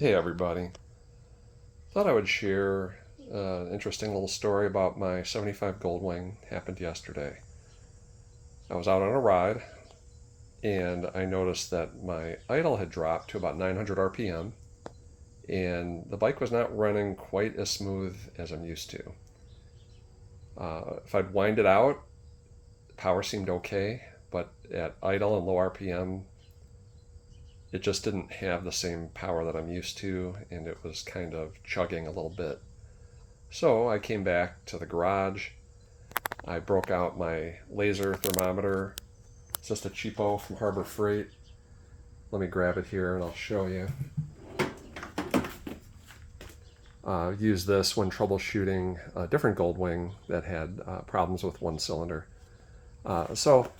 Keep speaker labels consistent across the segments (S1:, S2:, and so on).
S1: Hey everybody. Thought I would share an interesting little story about my 75 Goldwing. Happened yesterday. I was out on a ride and I noticed that my idle had dropped to about 900 RPM and the bike was not running quite as smooth as I'm used to. If I'd wind it out, power seemed okay, but at idle and low RPM, it just didn't have the same power that I'm used to, and it was kind of chugging a little bit. So I came back to the garage. I broke out my laser thermometer. It's just a cheapo from Harbor Freight. Let me grab it here and I'll show you. Use this when troubleshooting a different Goldwing that had problems with one cylinder. So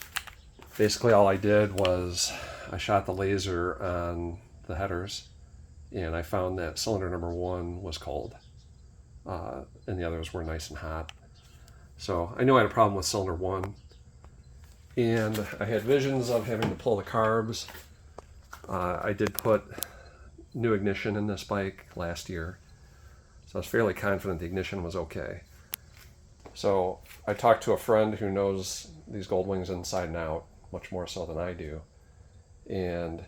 S1: basically all I did was I shot the laser on the headers and I found that cylinder number 1 was cold and the others were nice and hot. So I knew I had a problem with cylinder 1 and I had visions of having to pull the carbs. I did put new ignition in this bike last year, so I was fairly confident the ignition was okay. So I talked to a friend who knows these Goldwings inside and out, much more so than I do, and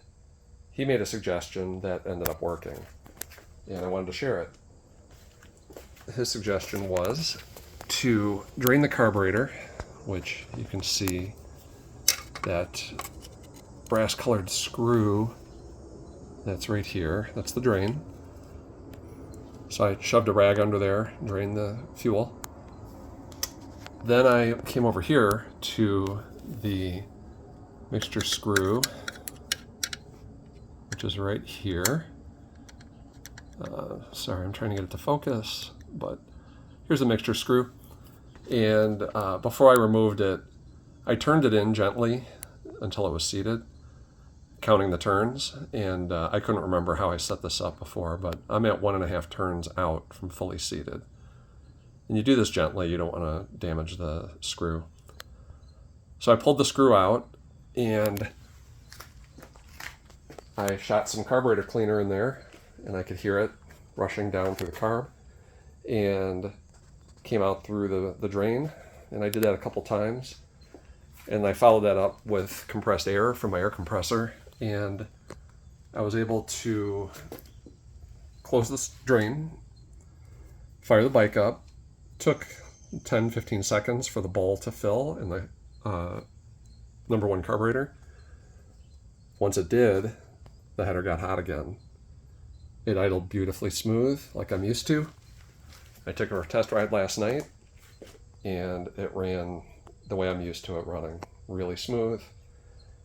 S1: he made a suggestion that ended up working, and I wanted to share it. His suggestion was to drain the carburetor, which you can see that brass colored screw that's right here, that's the drain. So I shoved a rag under there, drained the fuel. Then I came over here to the mixture screw, which is right here. Sorry, I'm trying to get it to focus, but here's the mixture screw. And before I removed it, I turned it in gently until it was seated, counting the turns. And I couldn't remember how I set this up before, but I'm at 1.5 turns out from fully seated. And you do this gently, you don't want to damage the screw. So I pulled the screw out and I shot some carburetor cleaner in there and I could hear it rushing down through the carb and came out through the drain, and I did that a couple times, and I followed that up with compressed air from my air compressor, and I was able to close this drain, fire the bike up. Took 10-15 seconds for the bowl to fill in the number 1 carburetor. Once it did, the header got hot again. It idled beautifully smooth, like I'm used to. I took it for a test ride last night, and it ran the way I'm used to it running. Really smooth,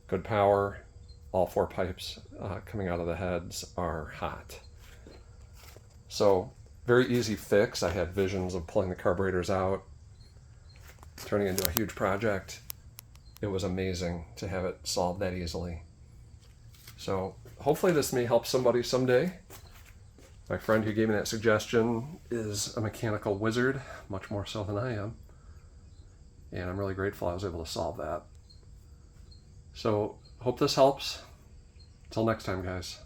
S1: good power. All 4 pipes coming out of the heads are hot. So, very easy fix. I had visions of pulling the carburetors out, turning it into a huge project. It was amazing to have it solved that easily. So hopefully this may help somebody someday. My friend who gave me that suggestion is a mechanical wizard, much more so than I am. And I'm really grateful I was able to solve that. So hope this helps. Until next time, guys.